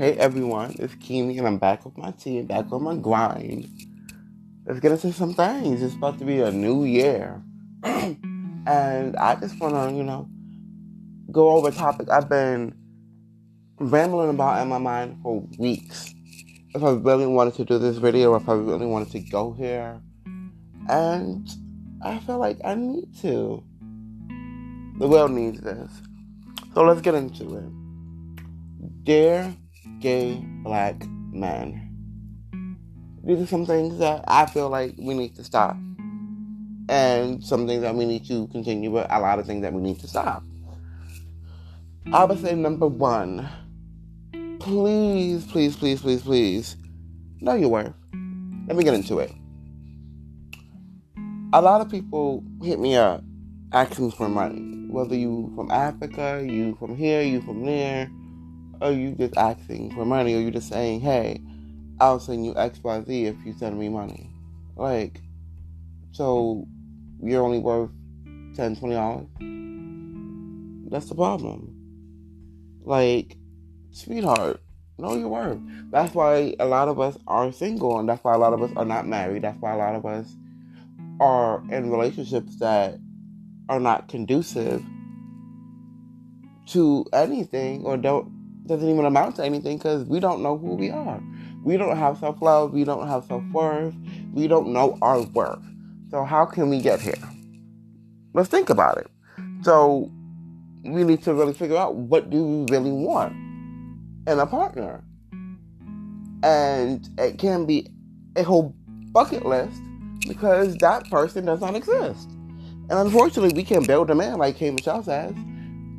Hey everyone, it's Keemy and I'm back with my team, back on my grind. Let's get into some things. It's about to be a new year. And I just wanna, go over a topic I've been rambling about in my mind for weeks. If I really wanted to do this video, if I really wanted to go here. And I feel like I need to. The world needs this. So let's get into it. Dear gay black men. These are some things that I feel like we need to stop. And some things that we need to continue, but a lot of things that we need to stop. I would say number one, please, please, please, please, please, know your worth. Let me get into it. A lot of people hit me up asking for money. Whether you from Africa, you from here, you from there, or you just asking for money, or you just saying, hey, I'll send you XYZ if you send me money. Like, so you're only worth $10, $20? That's the problem. Like, sweetheart, know your worth. That's why a lot of us are single, and that's why a lot of us are not married. That's why a lot of us are in relationships that are not conducive to anything or doesn't even amount to anything because we don't know who we are. We don't have self-love. We don't have self-worth. We don't know our worth. So how can we get here? Let's think about it. So we need to really figure out, what do we really want in a partner? And it can be a whole bucket list because that person does not exist. And unfortunately, we can't build a man like K. Michelle says.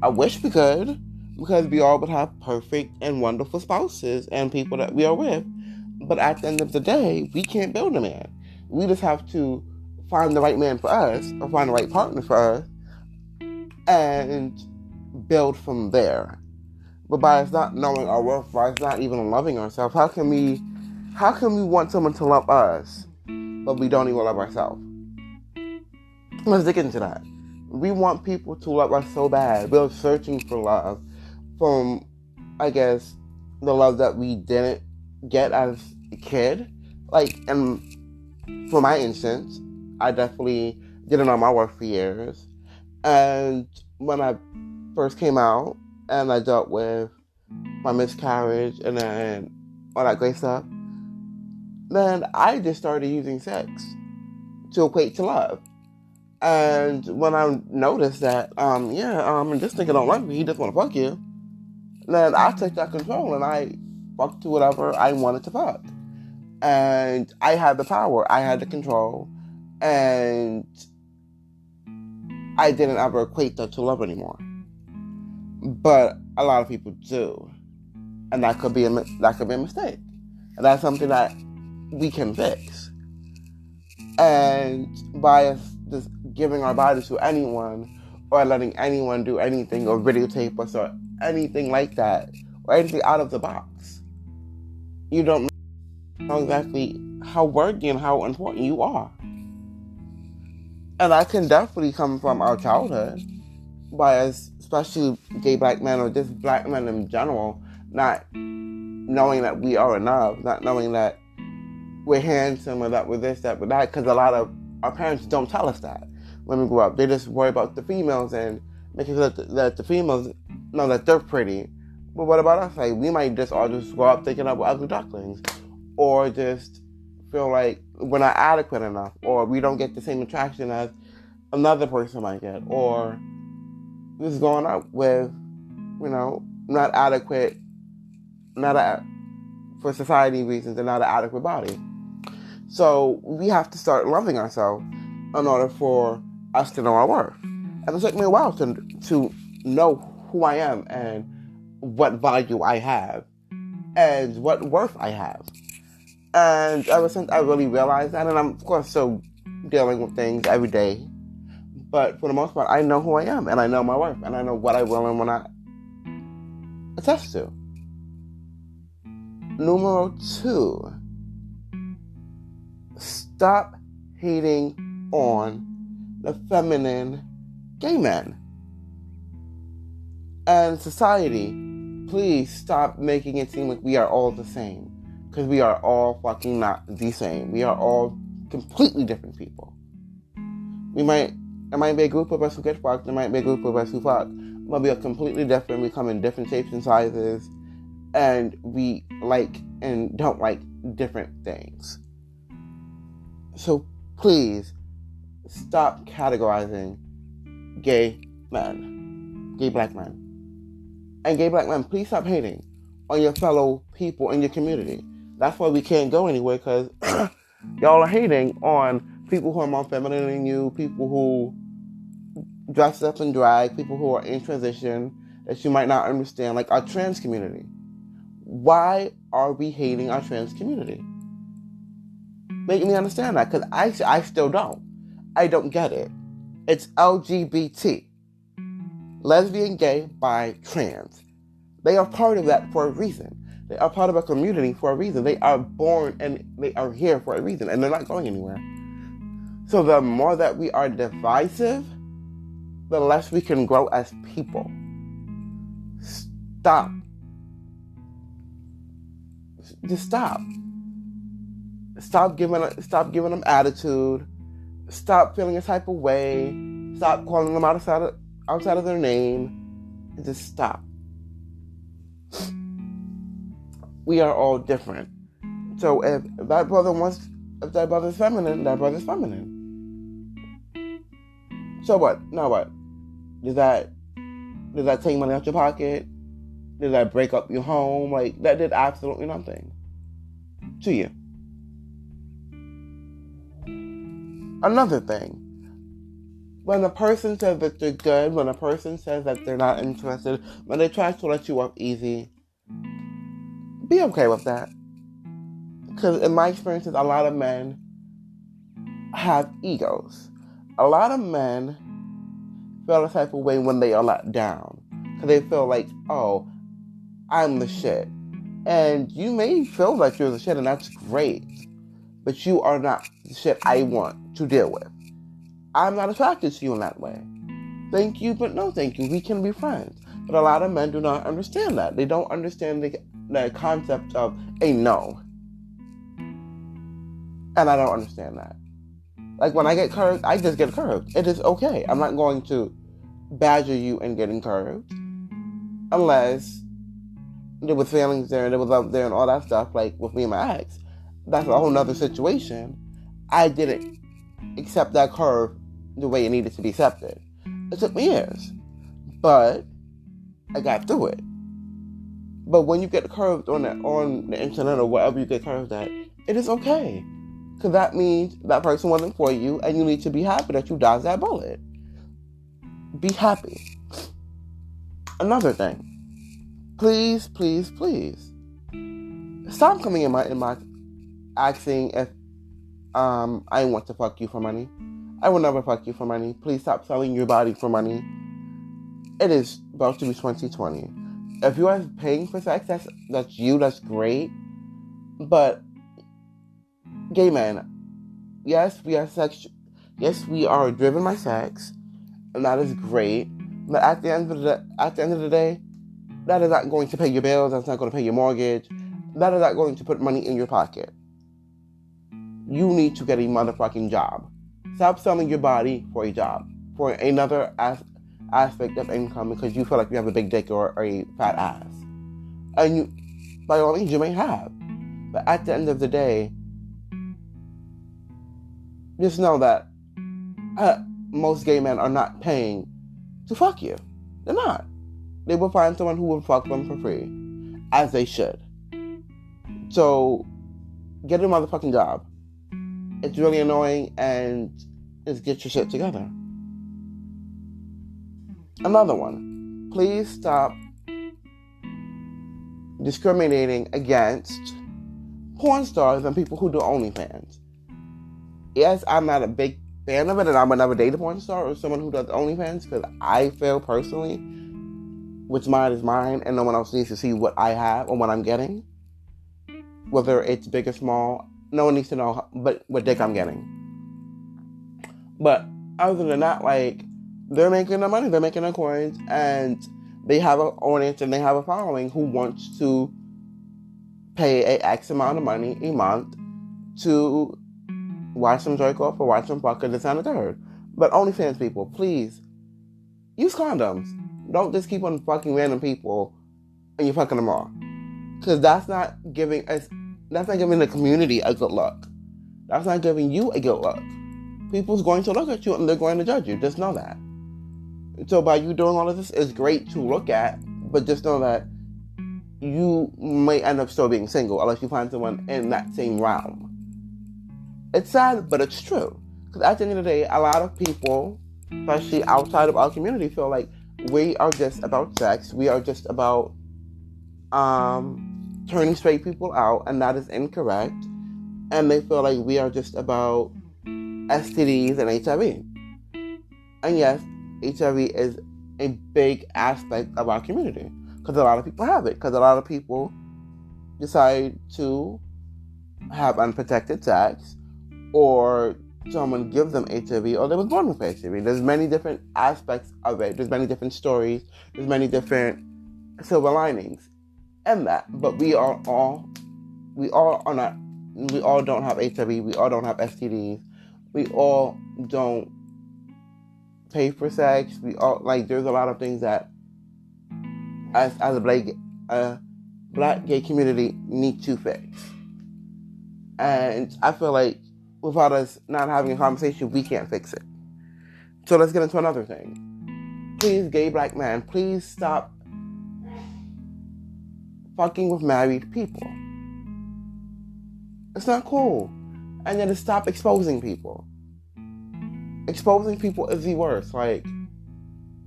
I wish we could, because we all would have perfect and wonderful spouses and people that we are with. But at the end of the day, we can't build a man. We just have to find the right man for us, or find the right partner for us, and build from there. But by us not knowing our worth, by us not even loving ourselves, how can we want someone to love us, but we don't even love ourselves? Let's dig into that. We want people to love us so bad. We're searching for love from, I guess, the love that we didn't get as a kid. Like, and for my instance, I definitely didn't know my worth for years. And when I first came out and I dealt with my miscarriage and then all that great stuff, then I just started using sex to equate to love. And when I noticed that, this nigga don't like me, he just want to fuck you, then I took that control and I fucked to whatever I wanted to fuck. And I had the power, I had the control, and I didn't ever equate that to love anymore. But a lot of people do. And that could be a mistake. And that's something that we can fix. And by us just giving our bodies to anyone, or letting anyone do anything, or videotape us, or anything like that, or anything out of the box, you don't know exactly how worthy and how important you are. And that can definitely come from our childhood, by us, especially gay black men, or just black men in general, not knowing that we are enough, not knowing that we're handsome, or that we're this, that we're that, because a lot of our parents don't tell us that when we grow up. They just worry about the females and making sure that the females know that they're pretty. But what about us? Like, we might just all just grow up thinking that we're ugly ducklings, or just feel like we're not adequate enough, or we don't get the same attraction as another person might get, or just growing up with, not adequate, for society reasons, and not an adequate body. So we have to start loving ourselves in order for us to know our worth. And it took me a while to know who I am, and what value I have, and what worth I have. And ever since I really realized that, and I'm of course still dealing with things every day, but for the most part, I know who I am, and I know my worth, and I know what I will and will not attest to. Numero 2, stop hating on the feminine gay men. And society please stop making it seem like we are all the same. Because we are all fucking not the same. We are all completely different people. There might be a group of us who get fucked. There might be a group of us who fuck. But we are completely different. We come in different shapes and sizes. And we like and don't like different things. So please stop categorizing gay men, gay black men. And gay black men, please stop hating on your fellow people in your community. That's why we can't go anywhere, because y'all are hating on people who are more feminine than you, people who dress up in drag, people who are in transition that you might not understand, like our trans community. Why are we hating our trans community? Make me understand that, because I still don't. I don't get it. It's LGBT. Lesbian, gay, bi, trans. They are part of that for a reason. They are part of a community for a reason. They are born and they are here for a reason, and they're not going anywhere. So the more that we are divisive, the less we can grow as people. Stop. Just stop. Stop giving them attitude. Stop feeling a type of way. Stop calling them outside of their name. And just stop. We are all different. So if that brother's feminine, that brother's feminine. So what? Now what? Did that take money out your pocket? Did that break up your home? Like, that did absolutely nothing to you. Another thing. When a person says that they're good, when a person says that they're not interested, when they try to let you off easy, be okay with that. Because in my experiences, a lot of men have egos. A lot of men feel a type of way when they are let down. Because they feel like, oh, I'm the shit. And you may feel like you're the shit, and that's great. But you are not the shit I want to deal with. I'm not attracted to you in that way. Thank you, but no thank you. We can be friends. But a lot of men do not understand that. They don't understand the concept of a no. And I don't understand that. Like, when I get curved, I just get curved. It is okay. I'm not going to badger you in getting curved. Unless there was feelings there and there was love there and all that stuff, like with me and my ex. That's a whole nother situation. I didn't accept that curve the way it needed to be accepted. It took me years. But I got through it. But when you get curved on the internet or wherever you get curved at, it is okay. Because that means that person wasn't for you, and you need to be happy that you dodged that bullet. Be happy. Another thing. Please, please, please. Stop coming in my inbox asking if I want to fuck you for money. I will never fuck you for money. Please stop selling your body for money. It is about to be 2020. If you are paying for sex, that's you, that's great. But gay men, yes, we are driven by sex, and that is great. But at the end of the day, that is not going to pay your bills. That's not going to pay your mortgage. That is not going to put money in your pocket. You need to get a motherfucking job. Stop selling your body for a job, for another aspect of income, because you feel like you have a big dick or a fat ass. And you, by all means, you may have. But at the end of the day, just know that most gay men are not paying to fuck you. They're not. They will find someone who will fuck them for free, as they should. So, get a motherfucking job. It's really annoying, and just get your shit together. Another one. Please stop discriminating against porn stars and people who do OnlyFans. Yes, I'm not a big fan of it, and I would never date a porn star or someone who does OnlyFans, because I feel personally, what's mine is mine, and no one else needs to see what I have or what I'm getting. Whether it's big or small, no one needs to know what dick I'm getting. But other than that, like, they're making their money, they're making their coins, and They have an audience and they have a following who wants to pay a X amount of money a month to watch some jerk off or watch some fuck or this and the third. But OnlyFans people, please use condoms. Don't just keep on fucking random people and you're fucking them all. Because that's not giving the community a good look. That's not giving you a good look. People's going to look at you and they're going to judge you. Just know that. So by you doing all of this, it's great to look at, but just know that you may end up still being single unless you find someone in that same realm. It's sad, but it's true. Because at the end of the day, a lot of people, especially outside of our community, feel like we are just about sex. We are just about turning straight people out, and that is incorrect. And they feel like we are just about STDs and HIV. And yes, HIV is a big aspect of our community because a lot of people have it. Because a lot of people decide to have unprotected sex, or someone gives them HIV, or they was born with HIV. There's many different aspects of it. There's many different stories. There's many different silver linings in that. But we all don't have HIV. We all don't have STDs. We all don't pay for sex. We all, like, there's a lot of things that as a black gay community need to fix. And I feel like without us not having a conversation, we can't fix it. So let's get into another thing. Please, gay black men, please stop fucking with married people. It's not cool. And then to stop exposing people. Exposing people is the worst. Like,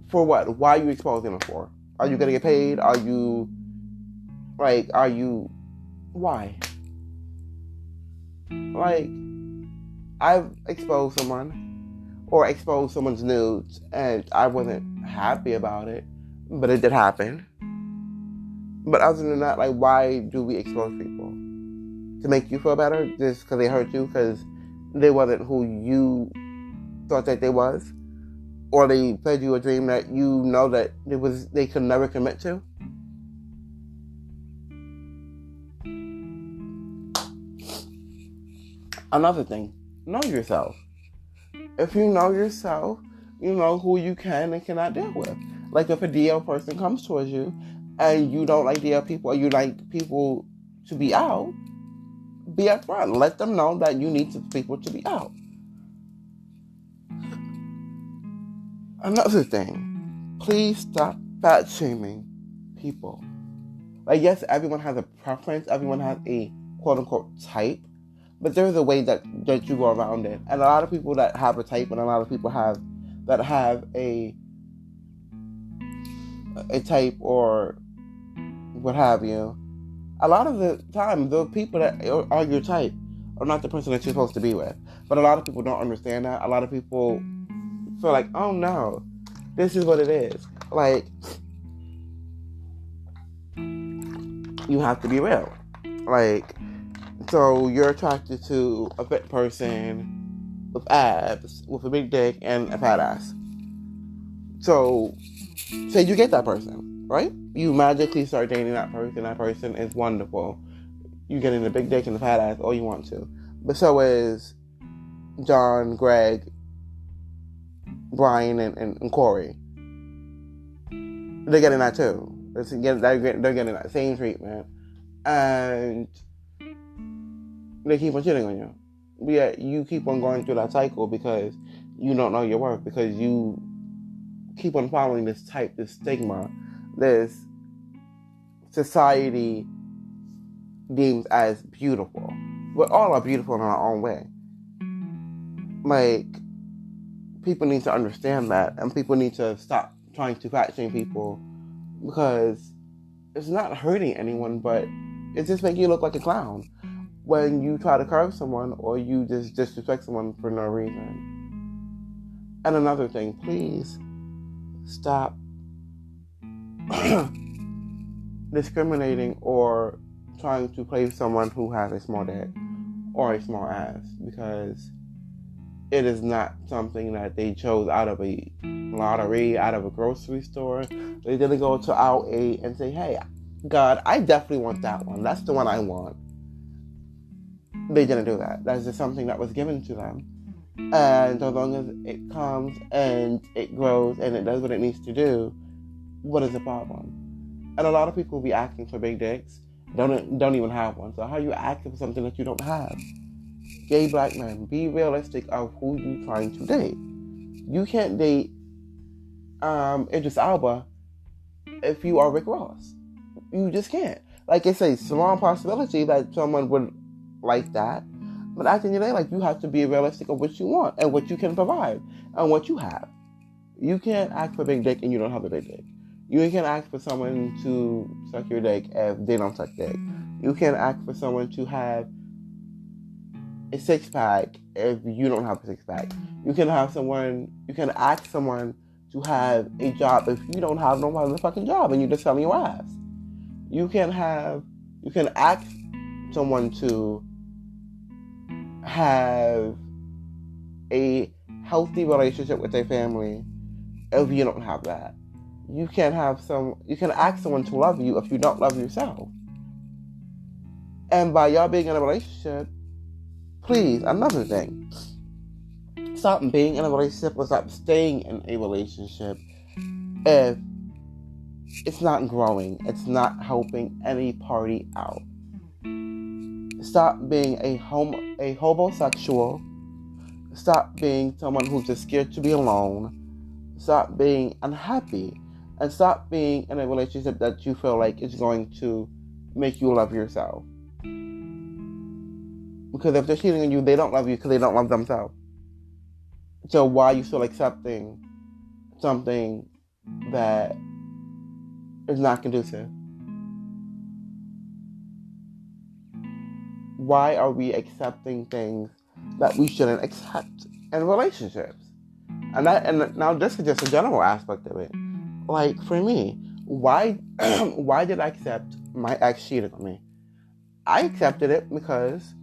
for what? Why are you exposing them for? Are you gonna get paid? Why? Like, I've exposed someone, or exposed someone's nudes, and I wasn't happy about it, but it did happen. But other than that, like, why do we expose people? To make you feel better? Just because they hurt you? Because they wasn't who you thought that they was? Or they fed you a dream that you know that they could never commit to? Another thing, know yourself. If you know yourself, you know who you can and cannot deal with. Like, if a DL person comes towards you and you don't like DL people, or you like people to be out, be upfront. Let them know that you need people to be out. Another thing, please stop fat shaming people. Like, yes, everyone has a preference, everyone has a quote unquote type, but there's a way that you go around it. And a lot of people that have a type, and a lot of people that have a type or what have you, a lot of the time, the people that are your type are not the person that you're supposed to be with. But a lot of people don't understand that. A lot of people feel like, oh no, this is what it is. Like, you have to be real. Like, so you're attracted to a fit person with abs, with a big dick, and a fat ass. So, say you get that person, right? You magically start dating that person. That person is wonderful. You get in the big dick and the fat ass all you want to. But so is John, Greg, Brian, and Corey. They're getting that too. They're getting that same treatment. And they keep on shitting on you. But yet you keep on going through that cycle because you don't know your worth. Because you keep on following this type, this stigma, this society deems as beautiful. We all are beautiful in our own way. Like, people need to understand that, and people need to stop trying to fat shame people, because it's not hurting anyone, but it just makes you look like a clown when you try to curve someone or you just disrespect someone for no reason. And another thing, please stop discriminating or trying to play someone who has a small dick or a small ass, because It is not something that they chose out of a lottery, out of a grocery store. They didn't go to Aisle 8 and say, hey, God, I definitely want that one. That's the one I want. They didn't do that. That's just something that was given to them. And as long as it comes and it grows and it does what it needs to do, what is the problem? And a lot of people will be asking for big dicks, don't even have one. So how are you asking for something that you don't have? Gay black men, be realistic of who you're trying to date. You can't date Idris Elba if you are Rick Ross. You just can't. Like it's a small possibility that someone would like that. But at the end of the day, like, you have to be realistic of what you want and what you can provide and what you have. You can't ask for a big dick and you don't have a big dick. You can't ask for someone to suck your dick if they don't suck dick. You can't ask for someone to have a six-pack if you don't have a six-pack. You can ask someone to have a job if you don't have no motherfucking job and you're just selling your ass. You can ask someone to have a healthy relationship with their family if you don't have that. You can ask someone to love you if you don't love yourself. And by y'all being in a relationship, please, another thing, stop being in a relationship or stop staying in a relationship if it's not growing, it's not helping any party out. Stop being a homosexual. Stop being someone who's just scared to be alone. Stop being unhappy. And stop being in a relationship that you feel like is going to make you love yourself. Because if they're cheating on you, they don't love you because they don't love themselves. So why are you still accepting something that is not conducive? Why are we accepting things that we shouldn't accept in relationships? And now this is just a general aspect of it. Like for me, why did I accept my ex cheating on me? I accepted it because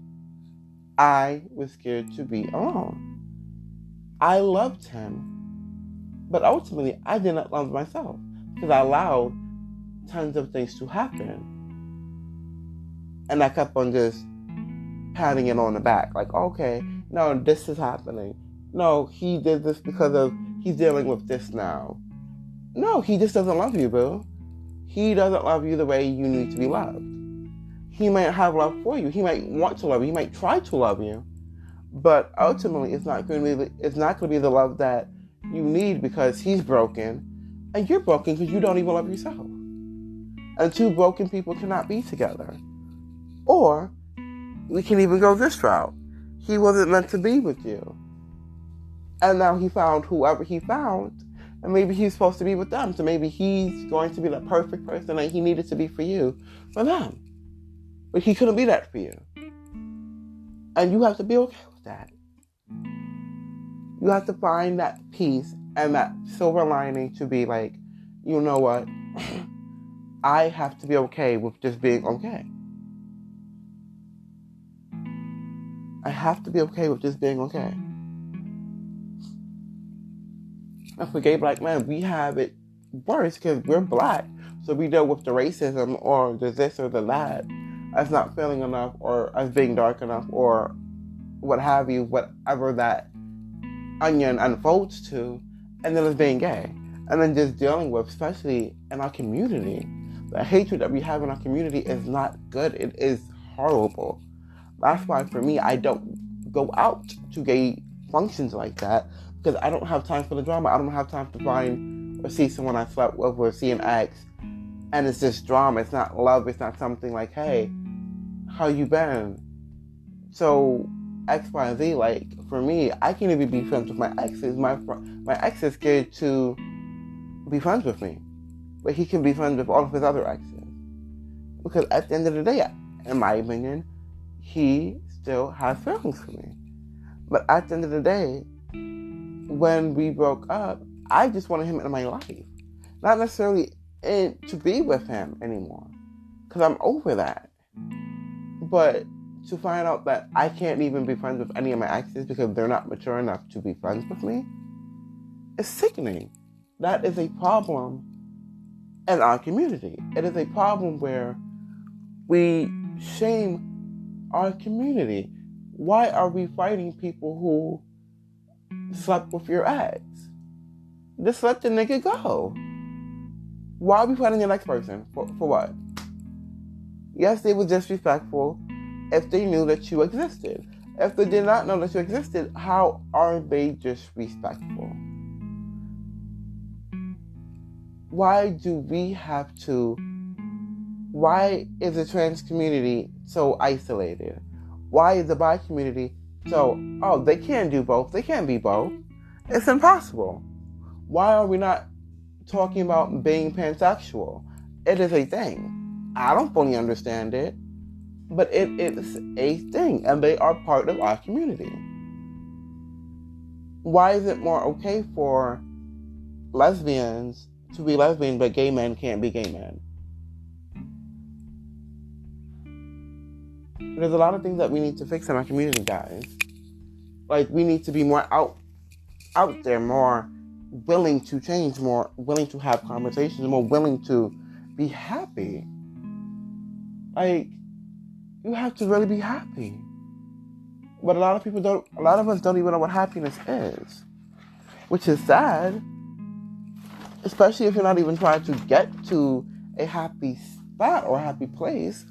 I was scared to be alone. I loved him, but ultimately I did not love myself because I allowed tons of things to happen, and I kept on just patting it on the back, like, okay, no, this is happening. No, he did this because he's dealing with this now. No, he just doesn't love you, boo. He doesn't love you the way you need to be loved. He might have love for you. He might want to love you. He might try to love you. But ultimately, it's not going to be the love that you need because he's broken and you're broken because you don't even love yourself. And two broken people cannot be together. Or we can even go this route. He wasn't meant to be with you. And now he found whoever he found, and maybe he's supposed to be with them. So maybe he's going to be the perfect person that he needed to be for you, for them. But he couldn't be that for you. And you have to be okay with that. You have to find that peace and that silver lining to be like, you know what? I have to be okay with just being okay. I have to be okay with just being okay. And for gay black men, we have it worse because we're black. So we deal with the racism or the this or the that as not feeling enough or as being dark enough or what have you, whatever that onion unfolds to, and then as being gay. And then just dealing with, especially in our community, the hatred that we have in our community is not good. It is horrible. That's why for me, I don't go out to gay functions like that because I don't have time for the drama. I don't have time to find or see someone I slept with or see an ex. And it's just drama. It's not love. It's not something like, hey, how you been? So X, Y, and Z, like, for me, I can't even be friends with my exes. My ex is scared to be friends with me. But he can be friends with all of his other exes. Because at the end of the day, in my opinion, he still has feelings for me. But at the end of the day, when we broke up, I just wanted him in my life. Not necessarily to be with him anymore. Because I'm over that. But to find out that I can't even be friends with any of my exes because they're not mature enough to be friends with me, is sickening. That is a problem in our community. It is a problem where we shame our community. Why are we fighting people who slept with your ex? Just let the nigga go. Why are we fighting the next person? For what? Yes, they were disrespectful if they knew that you existed. If they did not know that you existed, how are they disrespectful? Why do we have to... Why is the trans community so isolated? Why is the bi community so... Oh, they can't do both. They can't be both. It's impossible. Why are we not talking about being pansexual? It is a thing. I don't fully understand it, but it is a thing, and they are part of our community. Why is it more okay for lesbians to be lesbian, but gay men can't be gay men? There's a lot of things that we need to fix in our community, guys. Like, we need to be more out there, more willing to change, more willing to have conversations, more willing to be happy. Like, you have to really be happy. But a lot of us don't even know what happiness is. Which is sad. Especially if you're not even trying to get to a happy spot or a happy place.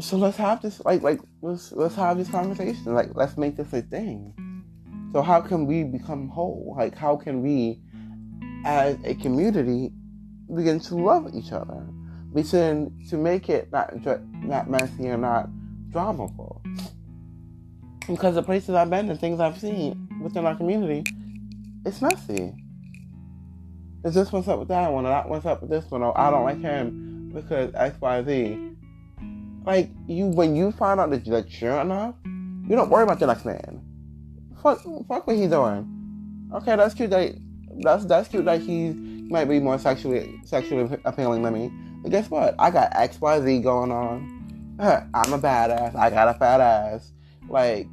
So let's have this, let's have this conversation. Like, let's make this a thing. So how can we become whole? Like, how can we, as a community, begin to love each other? Begin to make it not messy and not dramaful. Because the places I've been and things I've seen within our community, it's messy. Is this one's up with that one, or that one's up with this one, or I don't like him because X, Y, Z. Like, when you find out that you're enough, you don't worry about the next man. Fuck what he's doing. Okay, that's cute that's cute that he might be more sexually appealing than me. But guess what? I got X, Y, Z going on. I'm a badass. I got a fat ass. Like,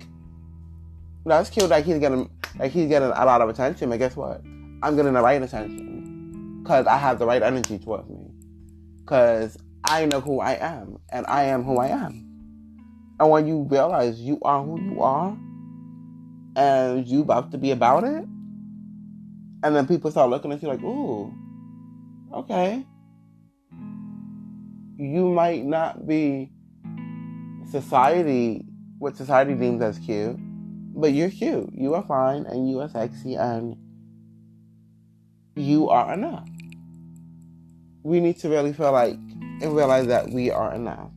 that's cute that he's getting a lot of attention. But guess what? I'm getting the right attention because I have the right energy towards me. Because I know who I am, and I am who I am. And when you realize you are who you are, and you about to be about it, and then people start looking at you like, ooh, okay. You might not be what society deems as cute, but you're cute. You are fine, and you are sexy, and you are enough. We need to really feel like and realize that we are enough.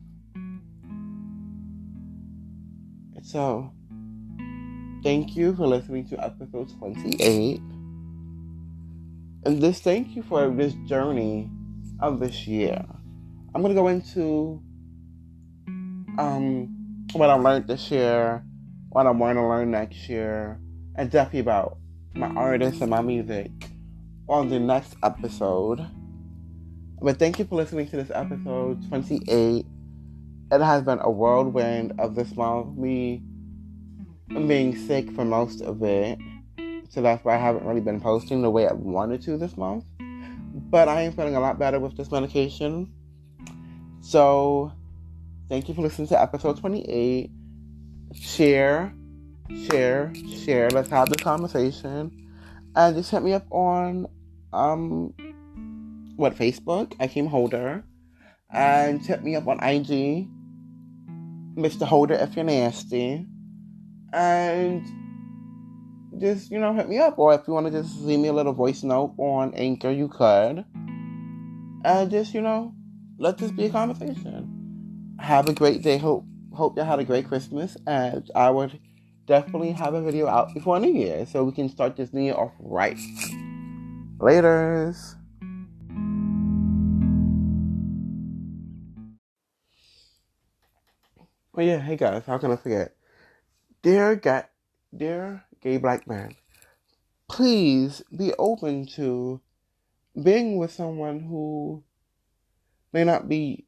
So, thank you for listening to episode 28. And thank you for this journey of this year. I'm going to go into what I learned this year, what I want to learn next year, and definitely about my artists and my music on the next episode. But thank you for listening to this episode 28. It has been a whirlwind of this month. Me being sick for most of it. So that's why I haven't really been posting the way I wanted to this month. But I am feeling a lot better with this medication. So, thank you for listening to episode 28. Share. Let's have the conversation. And just hit me up on, Facebook, Akeem Holder. And hit me up on IG, Mr. Holder, if you're nasty. And just, hit me up. Or if you want to just leave me a little voice note on Anchor, you could. And just, let this be a conversation. Have a great day. Hope you had a great Christmas. And I would definitely have a video out before New Year so we can start this New Year off right. Laters. Oh yeah, hey guys, how can I forget? Dear gay black man, please be open to being with someone who may not be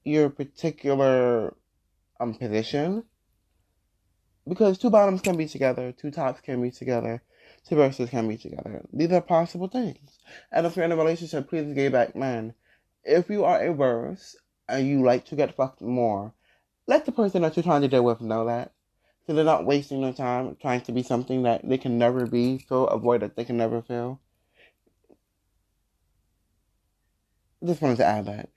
your particular position, because two bottoms can be together, two tops can be together, two verses can be together. These are possible things. And if you're in a relationship, please, gay back men, if you are a verse and you like to get fucked more, let the person that you're trying to deal with know that. So they're not wasting their time trying to be something that they can never be, fill a void that they can never fill. Just wanted to add that.